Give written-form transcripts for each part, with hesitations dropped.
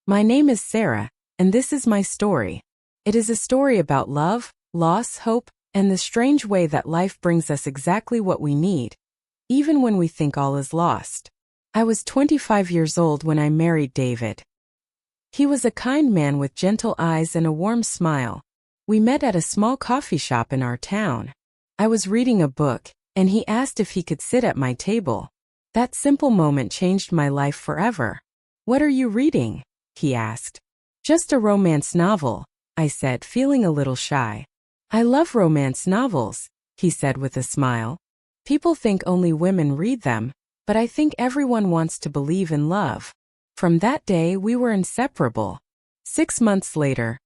My name is Sarah, and this is my story. It is a story about love, loss, hope, and the strange way that life brings us exactly what we need, even when we think all is lost. I was 25 years old when I married David. He was a kind man with gentle eyes and a warm smile. We met at a small coffee shop in our town. I was reading a book, and he asked if he could sit at my table. That simple moment changed my life forever. "What are you reading?" he asked. "Just a romance novel," I said, feeling a little shy. "I love romance novels," he said with a smile. "People think only women read them, but I think everyone wants to believe in love." From that day, we were inseparable. 6 months later,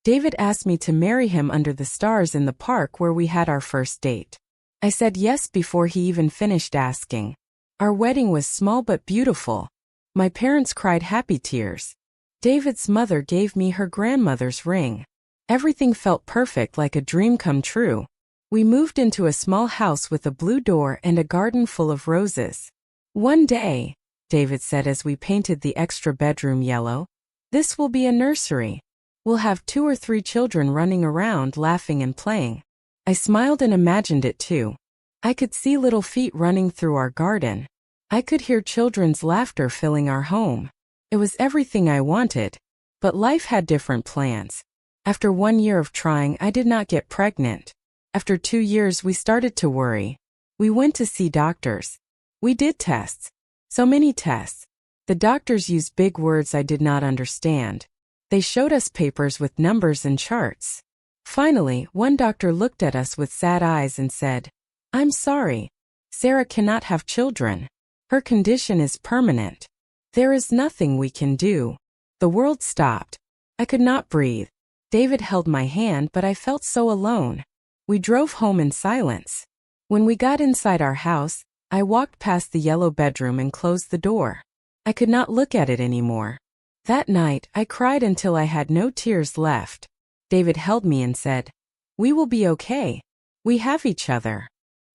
David asked me to marry him under the stars in the park where we had our first date. I said yes before he even finished asking. Our wedding was small but beautiful. My parents cried happy tears. David's mother gave me her grandmother's ring. Everything felt perfect, like a dream come true. We moved into a small house with a blue door and a garden full of roses. "One day," David said as we painted the extra bedroom yellow, "this will be a nursery. We'll have 2 or 3 children running around laughing and playing." I smiled and imagined it too. I could see little feet running through our garden. I could hear children's laughter filling our home. It was everything I wanted. But life had different plans. After 1 year of trying, I did not get pregnant. After 2 years, we started to worry. We went to see doctors. We did tests. So many tests. The doctors used big words I did not understand. They showed us papers with numbers and charts. Finally, one doctor looked at us with sad eyes and said, "I'm sorry. Sarah cannot have children. Her condition is permanent. There is nothing we can do." The world stopped. I could not breathe. David held my hand, but I felt so alone. We drove home in silence. When we got inside our house, I walked past the yellow bedroom and closed the door. I could not look at it anymore. That night, I cried until I had no tears left. David held me and said, "We will be okay. We have each other."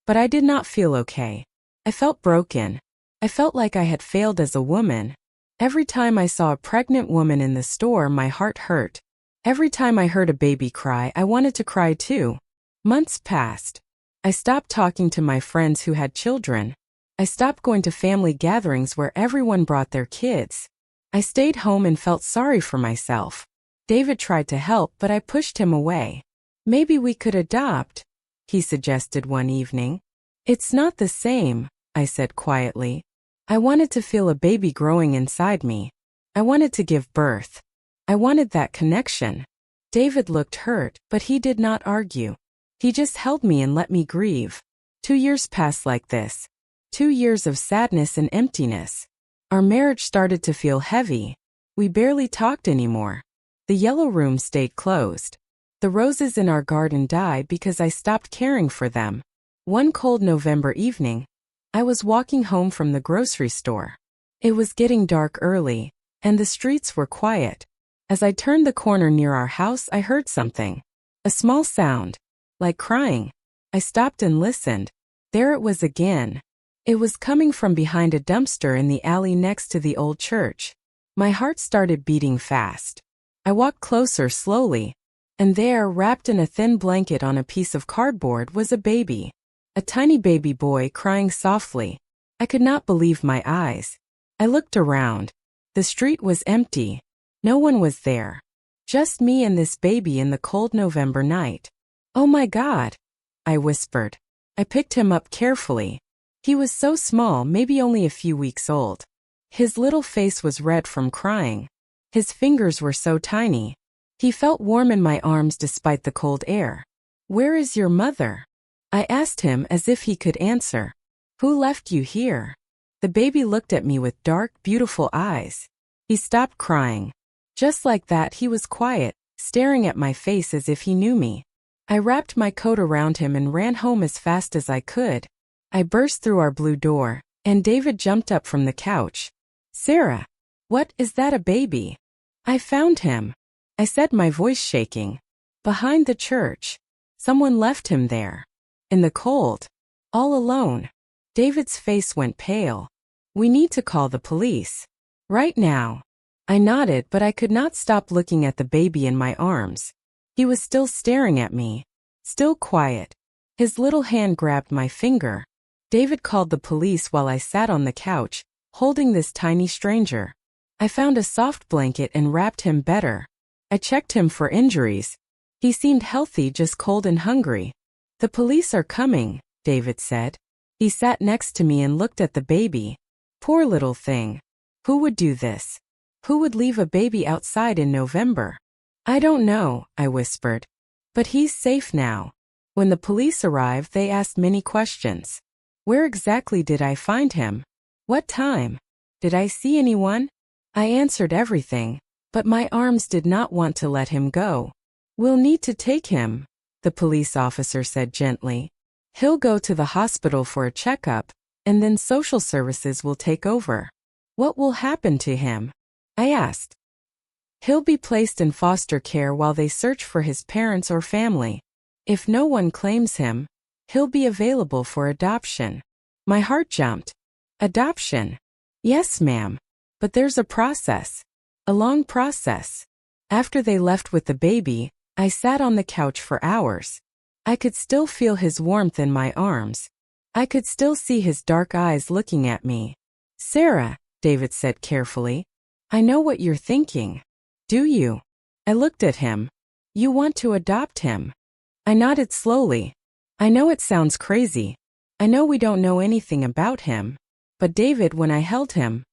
But I did not feel okay. I felt broken. I felt like I had failed as a woman. Every time I saw a pregnant woman in the store, my heart hurt. Every time I heard a baby cry, I wanted to cry too. Months passed. I stopped talking to my friends who had children. I stopped going to family gatherings where everyone brought their kids. I stayed home and felt sorry for myself. David tried to help, but I pushed him away. "Maybe we could adopt," he suggested one evening. "It's not the same," I said quietly. I wanted to feel a baby growing inside me. I wanted to give birth. I wanted that connection. David looked hurt, but he did not argue. He just held me and let me grieve. 2 years passed like this. 2 years of sadness and emptiness. Our marriage started to feel heavy. We barely talked anymore. The yellow room stayed closed. The roses in our garden died because I stopped caring for them. One cold November evening, I was walking home from the grocery store. It was getting dark early, and the streets were quiet. As I turned the corner near our house, I heard something. A small sound, like crying. I stopped and listened. There it was again. It was coming from behind a dumpster in the alley next to the old church. My heart started beating fast. I walked closer slowly, and there, wrapped in a thin blanket on a piece of cardboard, was a baby. A tiny baby boy crying softly. I could not believe my eyes. I looked around. The street was empty. No one was there. Just me and this baby in the cold November night. "Oh my God," I whispered. I picked him up carefully. He was so small, maybe only a few weeks old. His little face was red from crying. His fingers were so tiny. He felt warm in my arms despite the cold air. "Where is your mother?" I asked him as if he could answer. "Who left you here?" The baby looked at me with dark, beautiful eyes. He stopped crying. Just like that, he was quiet, staring at my face as if he knew me. I wrapped my coat around him and ran home as fast as I could. I burst through our blue door, and David jumped up from the couch. "Sarah, what, is that a baby?" "I found him," I said, my voice shaking. "Behind the church. Someone left him there. In the cold. All alone." David's face went pale. "We need to call the police. Right now." I nodded, but I could not stop looking at the baby in my arms. He was still staring at me, still quiet. His little hand grabbed my finger. David called the police while I sat on the couch, holding this tiny stranger. I found a soft blanket and wrapped him better. I checked him for injuries. He seemed healthy, just cold and hungry. The police are coming, David said. He sat next to me and looked at the baby. Poor little thing. Who would do this? Who would leave a baby outside in November? I don't know, I whispered. But he's safe now. When the police arrived, they asked many questions. Where exactly did I find him? What time? Did I see anyone? I answered everything, but my arms did not want to let him go. We'll need to take him, the police officer said gently. He'll go to the hospital for a checkup, and then social services will take over. What will happen to him? I asked. He'll be placed in foster care while they search for his parents or family. If no one claims him, he'll be available for adoption. My heart jumped. Adoption? Yes, ma'am. But there's a process. A long process. After they left with the baby, I sat on the couch for hours. I could still feel his warmth in my arms. I could still see his dark eyes looking at me. Sarah, David said carefully, I know what you're thinking. Do you? I looked at him. You want to adopt him? I nodded slowly. I know it sounds crazy. I know we don't know anything about him. But David, when I held him,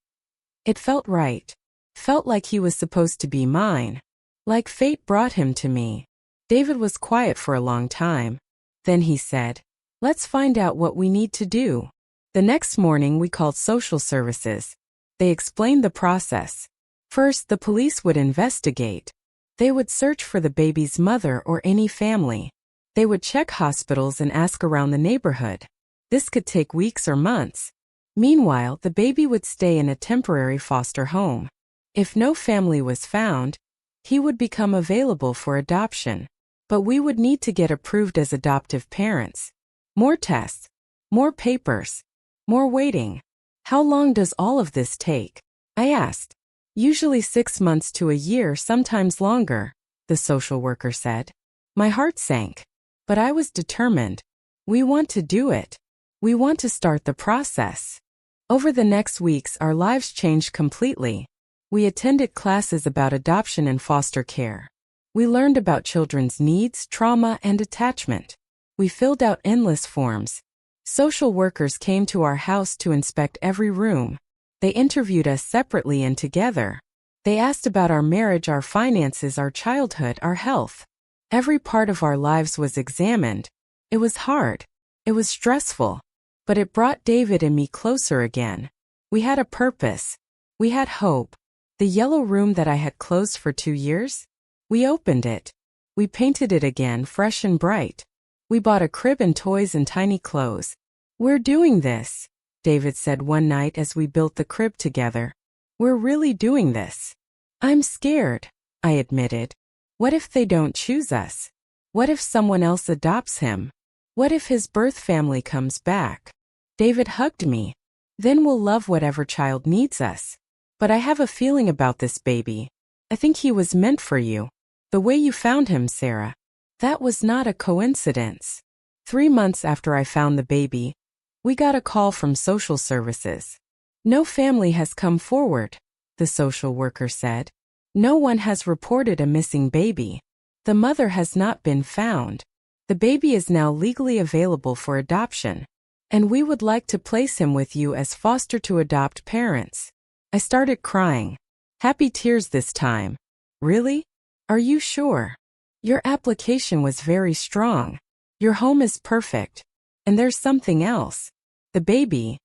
it felt right. Felt like he was supposed to be mine. Like fate brought him to me. David was quiet for a long time. Then he said, let's find out what we need to do. The next morning we called social services. They explained the process. First, the police would investigate. They would search for the baby's mother or any family. They would check hospitals and ask around the neighborhood. This could take weeks or months. Meanwhile, the baby would stay in a temporary foster home. If no family was found, he would become available for adoption. But we would need to get approved as adoptive parents. More tests, more papers, more waiting. How long does all of this take? I asked. Usually 6 months to a year, sometimes longer, the social worker said. My heart sank. But I was determined. We want to do it. We want to start the process. Over the next weeks, our lives changed completely. We attended classes about adoption and foster care. We learned about children's needs, trauma, and attachment. We filled out endless forms. Social workers came to our house to inspect every room. They interviewed us separately and together. They asked about our marriage, our finances, our childhood, our health. Every part of our lives was examined. It was hard. It was stressful. But it brought David and me closer again. We had a purpose. We had hope. The yellow room that I had closed for 2 years? We opened it. We painted it again, fresh and bright. We bought a crib and toys and tiny clothes. We're doing this, David said one night as we built the crib together. We're really doing this. I'm scared, I admitted. What if they don't choose us? What if someone else adopts him? What if his birth family comes back? David hugged me. Then we'll love whatever child needs us. But I have a feeling about this baby. I think he was meant for you. The way you found him, Sarah. That was not a coincidence. 3 months after I found the baby, we got a call from social services. No family has come forward, the social worker said. No one has reported a missing baby. The mother has not been found. The baby is now legally available for adoption. And we would like to place him with you as foster to adopt parents. I started crying. Happy tears this time. Really? Are you sure? Your application was very strong. Your home is perfect. And there's something else. The baby.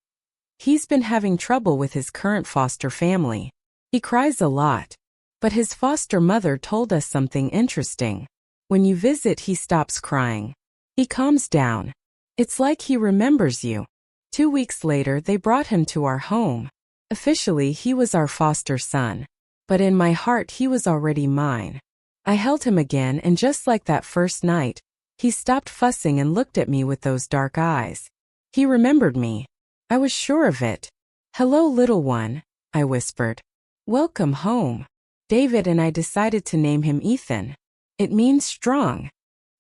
He's been having trouble with his current foster family. He cries a lot. But his foster mother told us something interesting. When you visit, he stops crying. He calms down. It's like he remembers you. 2 weeks later, they brought him to our home. Officially, he was our foster son. But in my heart, he was already mine. I held him again, and just like that first night, he stopped fussing and looked at me with those dark eyes. He remembered me. I was sure of it. Hello, little one, I whispered. Welcome home. David and I decided to name him Ethan. It means strong.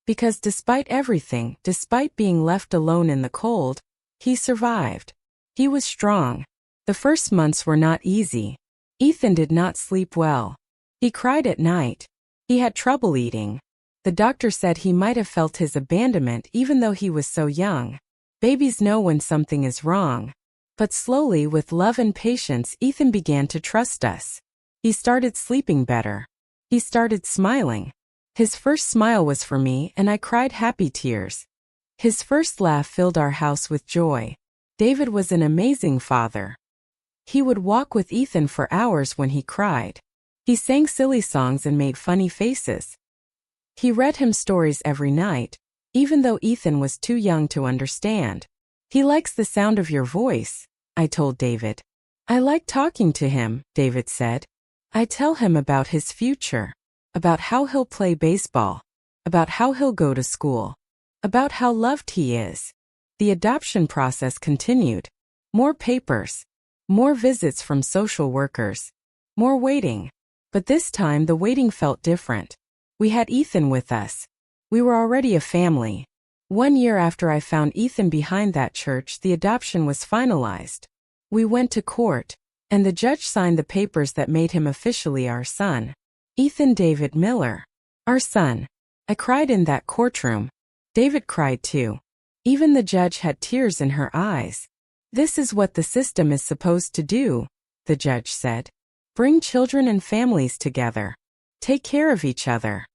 Because despite everything, despite being left alone in the cold, he survived. He was strong. The first months were not easy. Ethan did not sleep well. He cried at night. He had trouble eating. The doctor said he might have felt his abandonment even though he was so young. Babies know when something is wrong. But slowly, with love and patience, Ethan began to trust us. He started sleeping better. He started smiling. His first smile was for me, and I cried happy tears. His first laugh filled our house with joy. David was an amazing father. He would walk with Ethan for hours when he cried. He sang silly songs and made funny faces. He read him stories every night, even though Ethan was too young to understand. He likes the sound of your voice, I told David. I like talking to him, David said. I tell him about his future, about how he'll play baseball, about how he'll go to school, about how loved he is. The adoption process continued. More papers, more visits from social workers, more waiting. But this time the waiting felt different. We had Ethan with us. We were already a family. 1 year after I found Ethan behind that church, the adoption was finalized. We went to court, and the judge signed the papers that made him officially our son. Ethan David Miller. Our son. I cried in that courtroom. David cried too. Even the judge had tears in her eyes. This is what the system is supposed to do, the judge said. Bring children and families together. Take care of each other.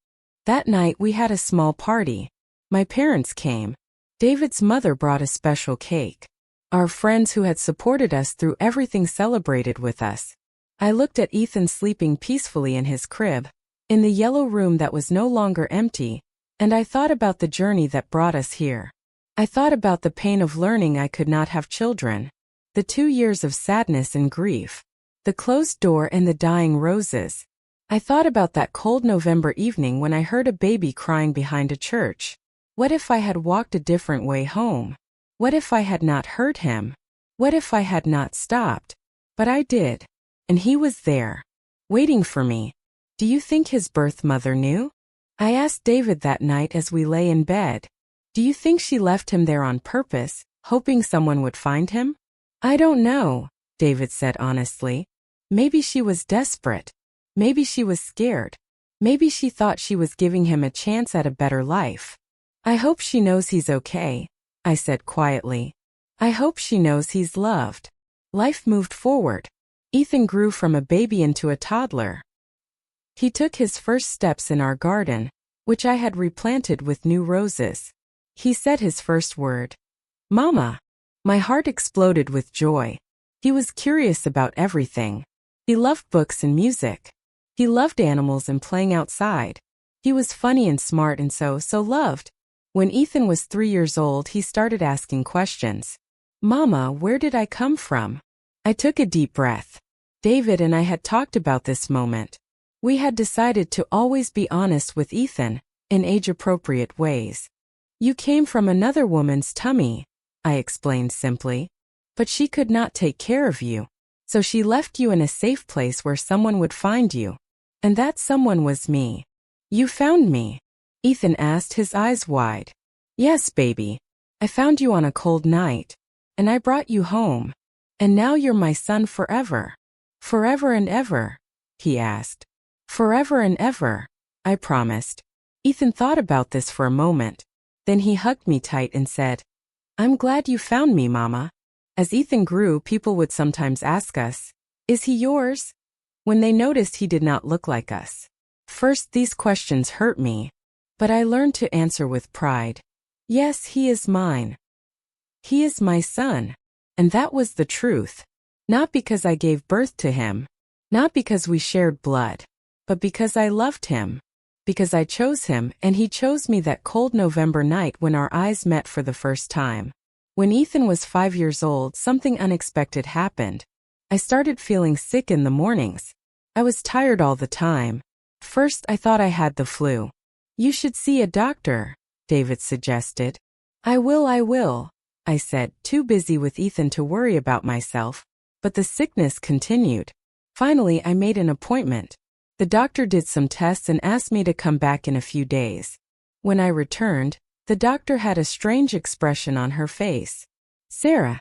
That night we had a small party. My parents came. David's mother brought a special cake. Our friends who had supported us through everything celebrated with us. I looked at Ethan sleeping peacefully in his crib, in the yellow room that was no longer empty, and I thought about the journey that brought us here. I thought about the pain of learning I could not have children, the 2 years of sadness and grief, the closed door and the dying roses. I thought about that cold November evening when I heard a baby crying behind a church. What if I had walked a different way home? What if I had not heard him? What if I had not stopped? But I did. And he was there, waiting for me. Do you think his birth mother knew? I asked David that night as we lay in bed. Do you think she left him there on purpose, hoping someone would find him? I don't know, David said honestly. Maybe she was desperate. Maybe she was scared. Maybe she thought she was giving him a chance at a better life. I hope she knows he's okay, I said quietly. I hope she knows he's loved. Life moved forward. Ethan grew from a baby into a toddler. He took his first steps in our garden, which I had replanted with new roses. He said his first word, Mama. My heart exploded with joy. He was curious about everything. He loved books and music. He loved animals and playing outside. He was funny and smart and so loved. When Ethan was 3 years old, he started asking questions. Mama, where did I come from? I took a deep breath. David and I had talked about this moment. We had decided to always be honest with Ethan, in age-appropriate ways. You came from another woman's tummy, I explained simply. But she could not take care of you. So she left you in a safe place where someone would find you. And that someone was me. You found me? Ethan asked, his eyes wide. Yes, baby. I found you on a cold night. And I brought you home. And now you're my son forever. Forever and ever? He asked. Forever and ever, I promised. Ethan thought about this for a moment. Then he hugged me tight and said, I'm glad you found me, Mama. As Ethan grew, people would sometimes ask us, Is he yours? When they noticed he did not look like us. First, these questions hurt me. But I learned to answer with pride. Yes, he is mine. He is my son. And that was the truth. Not because I gave birth to him. Not because we shared blood. But because I loved him. Because I chose him and he chose me that cold November night when our eyes met for the first time. When Ethan was 5 years old, something unexpected happened. I started feeling sick in the mornings. I was tired all the time. First, I thought I had the flu. You should see a doctor, David suggested. I will, I said, too busy with Ethan to worry about myself. But the sickness continued. Finally, I made an appointment. The doctor did some tests and asked me to come back in a few days. When I returned, the doctor had a strange expression on her face. "Sarah,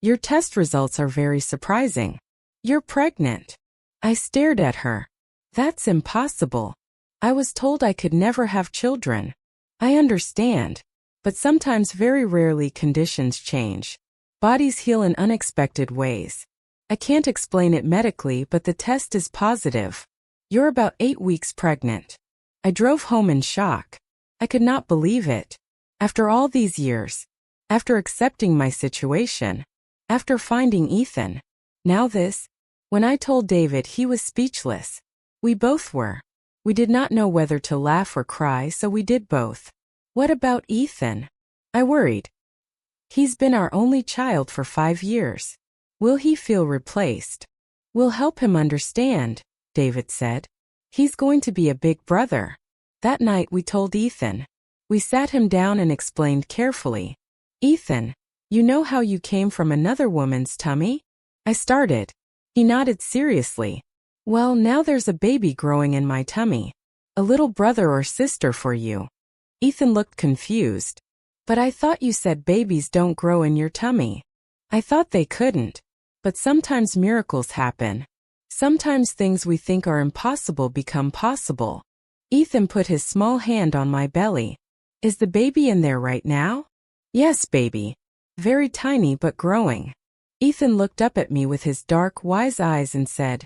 your test results are very surprising. You're pregnant." I stared at her. "That's impossible. I was told I could never have children." "I understand. But sometimes, very rarely, conditions change. Bodies heal in unexpected ways. I can't explain it medically, but the test is positive. You're about 8 weeks pregnant." I drove home in shock. I could not believe it. After all these years, after accepting my situation, after finding Ethan, now this. When I told David, he was speechless. We both were. We did not know whether to laugh or cry, so we did both. "What about Ethan?" I worried. "He's been our only child for 5 years. Will he feel replaced?" "We'll help him understand," David said. "He's going to be a big brother." That night we told Ethan. We sat him down and explained carefully. "Ethan, you know how you came from another woman's tummy?" I started. He nodded seriously. "Well, now there's a baby growing in my tummy. A little brother or sister for you." Ethan looked confused. "But I thought you said babies don't grow in your tummy." I thought they couldn't. But sometimes miracles happen. Sometimes things we think are impossible become possible. Ethan put his small hand on my belly. "Is the baby in there right now?" "Yes, baby. Very tiny but growing." Ethan looked up at me with his dark, wise eyes and said,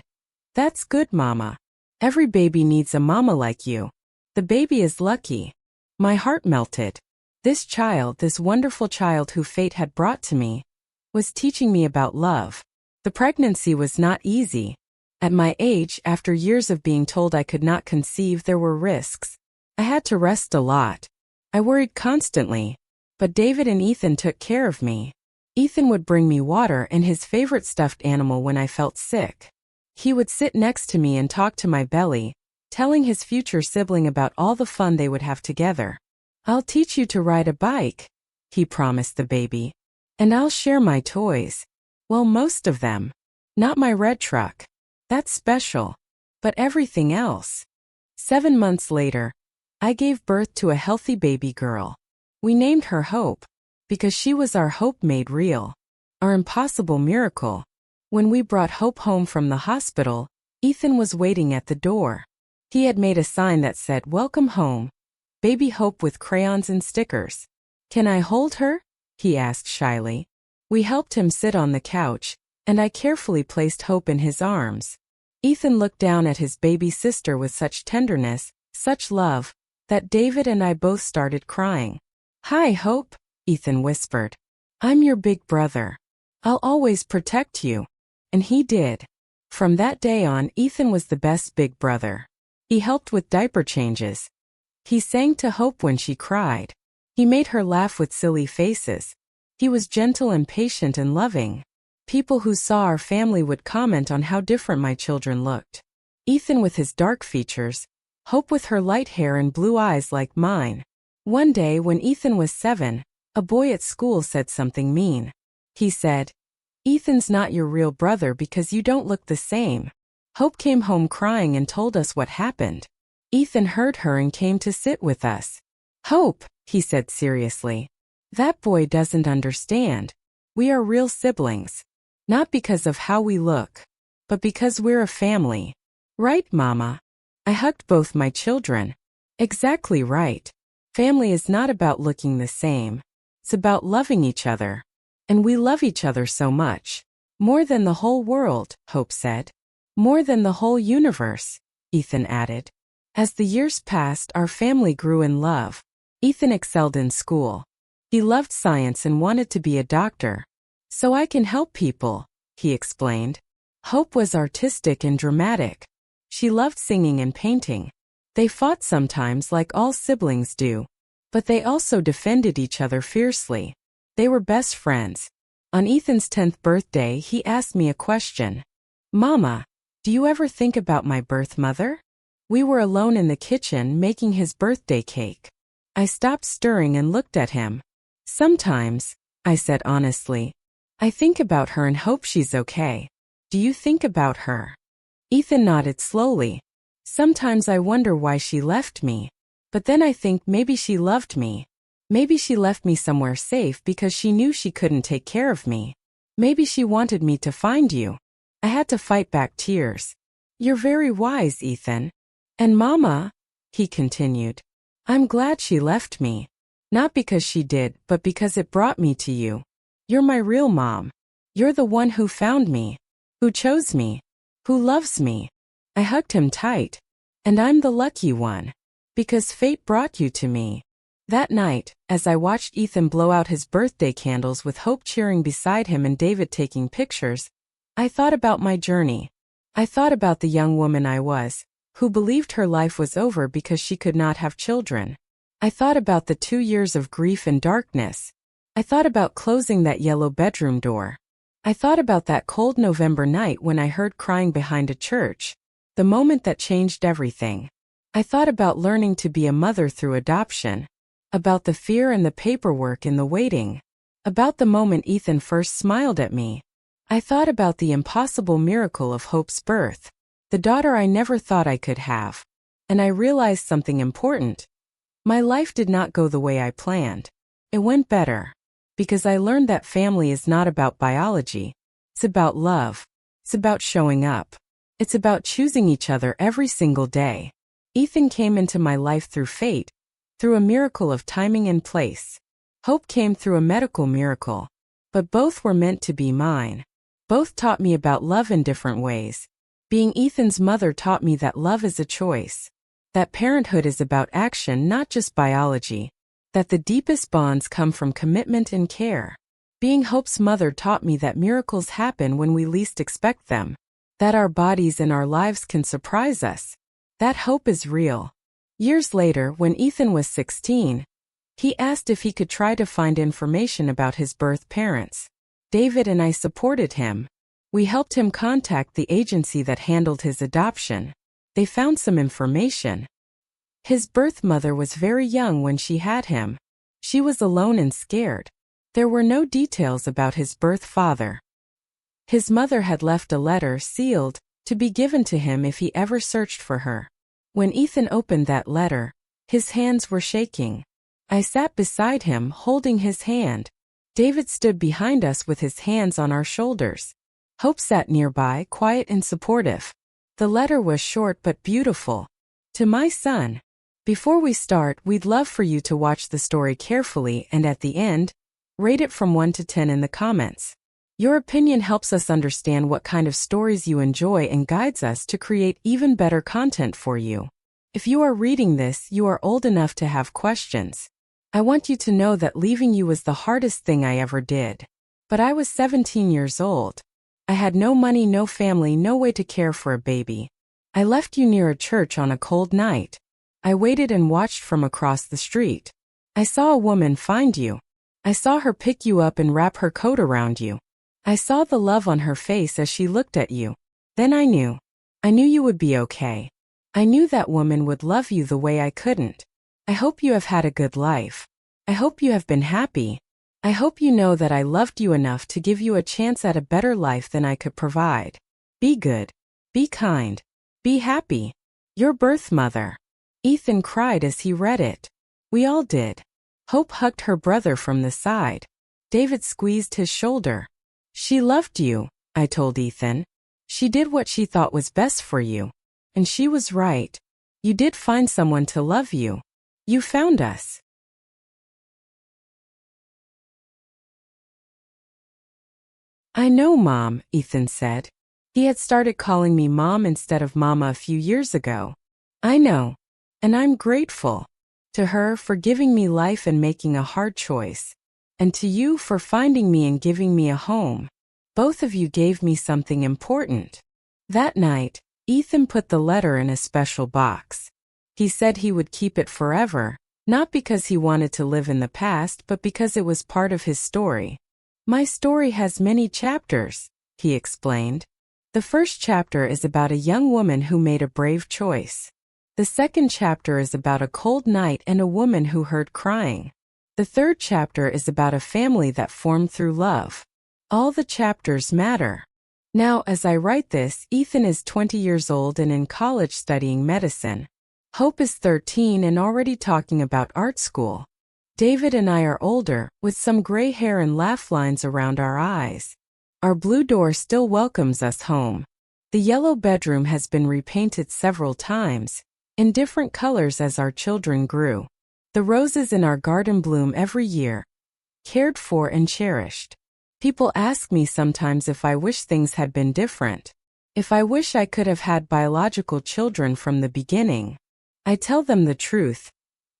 "That's good, Mama. Every baby needs a mama like you. The baby is lucky." My heart melted. This child, this wonderful child who fate had brought to me, was teaching me about love. The pregnancy was not easy. At my age, after years of being told I could not conceive, there were risks. I had to rest a lot. I worried constantly. But David and Ethan took care of me. Ethan would bring me water and his favorite stuffed animal when I felt sick. He would sit next to me and talk to my belly, telling his future sibling about all the fun they would have together. "I'll teach you to ride a bike," he promised the baby. "And I'll share my toys. Well, most of them. Not my red truck. That's special. But everything else." 7 months later, I gave birth to a healthy baby girl. We named her Hope, because she was our hope made real, our impossible miracle. When we brought Hope home from the hospital, Ethan was waiting at the door. He had made a sign that said, "Welcome home, Baby Hope," with crayons and stickers. "Can I hold her?" he asked shyly. We helped him sit on the couch, and I carefully placed Hope in his arms. Ethan looked down at his baby sister with such tenderness, such love, that David and I both started crying. "Hi, Hope," Ethan whispered. "I'm your big brother. I'll always protect you." And he did. From that day on, Ethan was the best big brother. He helped with diaper changes. He sang to Hope when she cried. He made her laugh with silly faces. He was gentle and patient and loving. People who saw our family would comment on how different my children looked. Ethan with his dark features, Hope with her light hair and blue eyes like mine. One day when Ethan was 7, a boy at school said something mean. He said, "Ethan's not your real brother because you don't look the same." Hope came home crying and told us what happened. Ethan heard her and came to sit with us. "Hope," he said seriously, "that boy doesn't understand. We are real siblings. Not because of how we look, but because we're a family. Right, Mama?" I hugged both my children. Exactly right. Family is not about looking the same. It's about loving each other. And we love each other so much. More than the whole world, Hope said. More than the whole universe, Ethan added. As the years passed, our family grew in love. Ethan excelled in school. He loved science and wanted to be a doctor. "So I can help people," he explained. Hope was artistic and dramatic. She loved singing and painting. They fought sometimes like all siblings do. But they also defended each other fiercely. They were best friends. On Ethan's 10th birthday, he asked me a question. "Mama, do you ever think about my birth mother?" We were alone in the kitchen making his birthday cake. I stopped stirring and looked at him. "Sometimes," I said honestly, "I think about her and hope she's okay. Do you think about her?" Ethan nodded slowly. Sometimes I wonder why she left me. But then I think maybe she loved me. Maybe she left me somewhere safe because she knew she couldn't take care of me. Maybe she wanted me to find you. I had to fight back tears. You're very wise, Ethan. And Mama, he continued, I'm glad she left me. Not because she did, but because it brought me to you. You're my real mom. You're the one who found me, who chose me, who loves me. I hugged him tight. And I'm the lucky one. Because fate brought you to me. That night, as I watched Ethan blow out his birthday candles with Hope cheering beside him and David taking pictures, I thought about my journey. I thought about the young woman I was, who believed her life was over because she could not have children. I thought about the 2 years of grief and darkness. I thought about closing that yellow bedroom door. I thought about that cold November night when I heard crying behind a church, the moment that changed everything. I thought about learning to be a mother through adoption, about the fear and the paperwork and the waiting, about the moment Ethan first smiled at me. I thought about the impossible miracle of Hope's birth, the daughter I never thought I could have. And I realized something important. My life did not go the way I planned. It went better. Because I learned that family is not about biology. It's about love. It's about showing up. It's about choosing each other every single day. Ethan came into my life through fate, through a miracle of timing and place. Hope came through a medical miracle. But both were meant to be mine. Both taught me about love in different ways. Being Ethan's mother taught me that love is a choice. That parenthood is about action, not just biology. That the deepest bonds come from commitment and care. Being Hope's mother taught me that miracles happen when we least expect them. That our bodies and our lives can surprise us. That hope is real. Years later, when Ethan was 16, he asked if he could try to find information about his birth parents. David and I supported him. We helped him contact the agency that handled his adoption. They found some information. His birth mother was very young when she had him. She was alone and scared. There were no details about his birth father. His mother had left a letter, sealed, to be given to him if he ever searched for her. When Ethan opened that letter, his hands were shaking. I sat beside him, holding his hand. David stood behind us with his hands on our shoulders. Hope sat nearby, quiet and supportive. The letter was short but beautiful. To my son. Before we start, we'd love for you to watch the story carefully and at the end, rate it from 1 to 10 in the comments. Your opinion helps us understand what kind of stories you enjoy and guides us to create even better content for you. If you are reading this, you are old enough to have questions. I want you to know that leaving you was the hardest thing I ever did. But I was 17 years old. I had no money, no family, no way to care for a baby. I left you near a church on a cold night. I waited and watched from across the street. I saw a woman find you. I saw her pick you up and wrap her coat around you. I saw the love on her face as she looked at you. Then I knew. I knew you would be okay. I knew that woman would love you the way I couldn't. I hope you have had a good life. I hope you have been happy. I hope you know that I loved you enough to give you a chance at a better life than I could provide. Be good. Be kind. Be happy. Your birth mother. Ethan cried as he read it. We all did. Hope hugged her brother from the side. David squeezed his shoulder. She loved you, I told Ethan. She did what she thought was best for you. And she was right. You did find someone to love you. You found us. I know, Mom, Ethan said. He had started calling me Mom instead of Mama a few years ago. I know. And I'm grateful. To her for giving me life and making a hard choice. And to you for finding me and giving me a home. Both of you gave me something important. That night, Ethan put the letter in a special box. He said he would keep it forever, not because he wanted to live in the past but because it was part of his story. My story has many chapters, he explained. The first chapter is about a young woman who made a brave choice. The second chapter is about a cold night and a woman who heard crying. The third chapter is about a family that formed through love. All the chapters matter. Now, as I write this, Ethan is 20 years old and in college studying medicine. Hope is 13 and already talking about art school. David and I are older, with some gray hair and laugh lines around our eyes. Our blue door still welcomes us home. The yellow bedroom has been repainted several times, in different colors as our children grew. The roses in our garden bloom every year, cared for and cherished. People ask me sometimes if I wish things had been different, if I wish I could have had biological children from the beginning. I tell them the truth.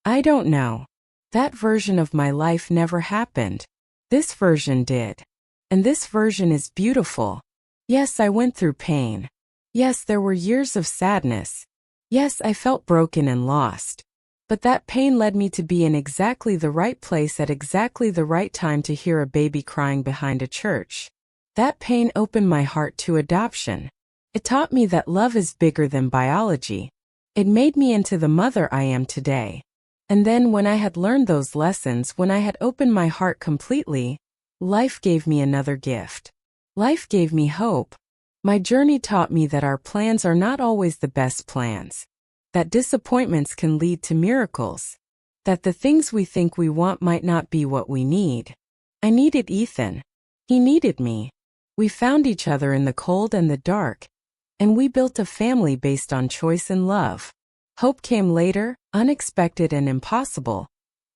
I don't know. That version of my life never happened. This version did. And this version is beautiful. Yes, I went through pain. Yes, there were years of sadness. Yes, I felt broken and lost. But that pain led me to be in exactly the right place at exactly the right time to hear a baby crying behind a church. That pain opened my heart to adoption. It taught me that love is bigger than biology. It made me into the mother I am today. And then when I had learned those lessons, when I had opened my heart completely, life gave me another gift. Life gave me hope. My journey taught me that our plans are not always the best plans. That disappointments can lead to miracles. That the things we think we want might not be what we need. I needed Ethan. He needed me. We found each other in the cold and the dark. And we built a family based on choice and love. Hope came later, unexpected and impossible,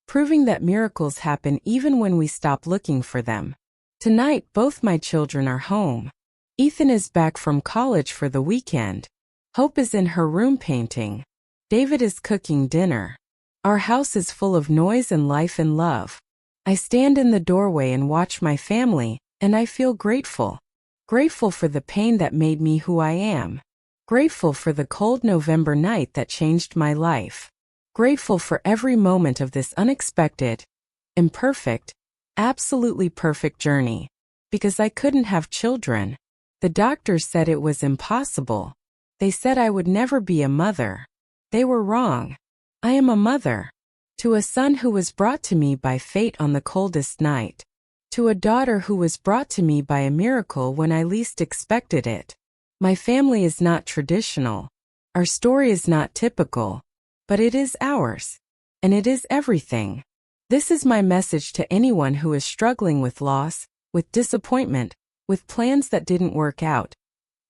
proving that miracles happen even when we stop looking for them. Tonight, both my children are home. Ethan is back from college for the weekend. Hope is in her room painting. David is cooking dinner. Our house is full of noise and life and love. I stand in the doorway and watch my family, and I feel grateful. Grateful for the pain that made me who I am. Grateful for the cold November night that changed my life. Grateful for every moment of this unexpected, imperfect, absolutely perfect journey. Because I couldn't have children. The doctors said it was impossible. They said I would never be a mother. They were wrong. I am a mother. To a son who was brought to me by fate on the coldest night. To a daughter who was brought to me by a miracle when I least expected it. My family is not traditional. Our story is not typical. But it is ours. And it is everything. This is my message to anyone who is struggling with loss, with disappointment, with plans that didn't work out.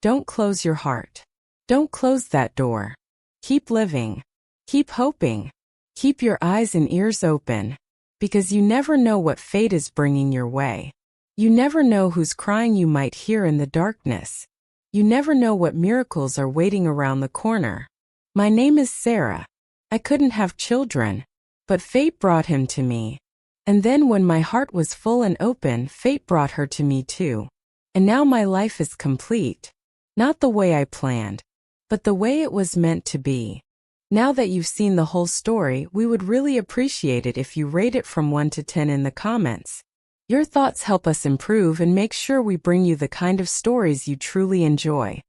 Don't close your heart. Don't close that door. Keep living. Keep hoping. Keep your eyes and ears open. Because you never know what fate is bringing your way. You never know whose crying you might hear in the darkness. You never know what miracles are waiting around the corner. My name is Sarah. I couldn't have children, but fate brought him to me. And then when my heart was full and open, fate brought her to me too. And now my life is complete. Not the way I planned, but the way it was meant to be. Now that you've seen the whole story, we would really appreciate it if you rate it from 1 to 10 in the comments. Your thoughts help us improve and make sure we bring you the kind of stories you truly enjoy.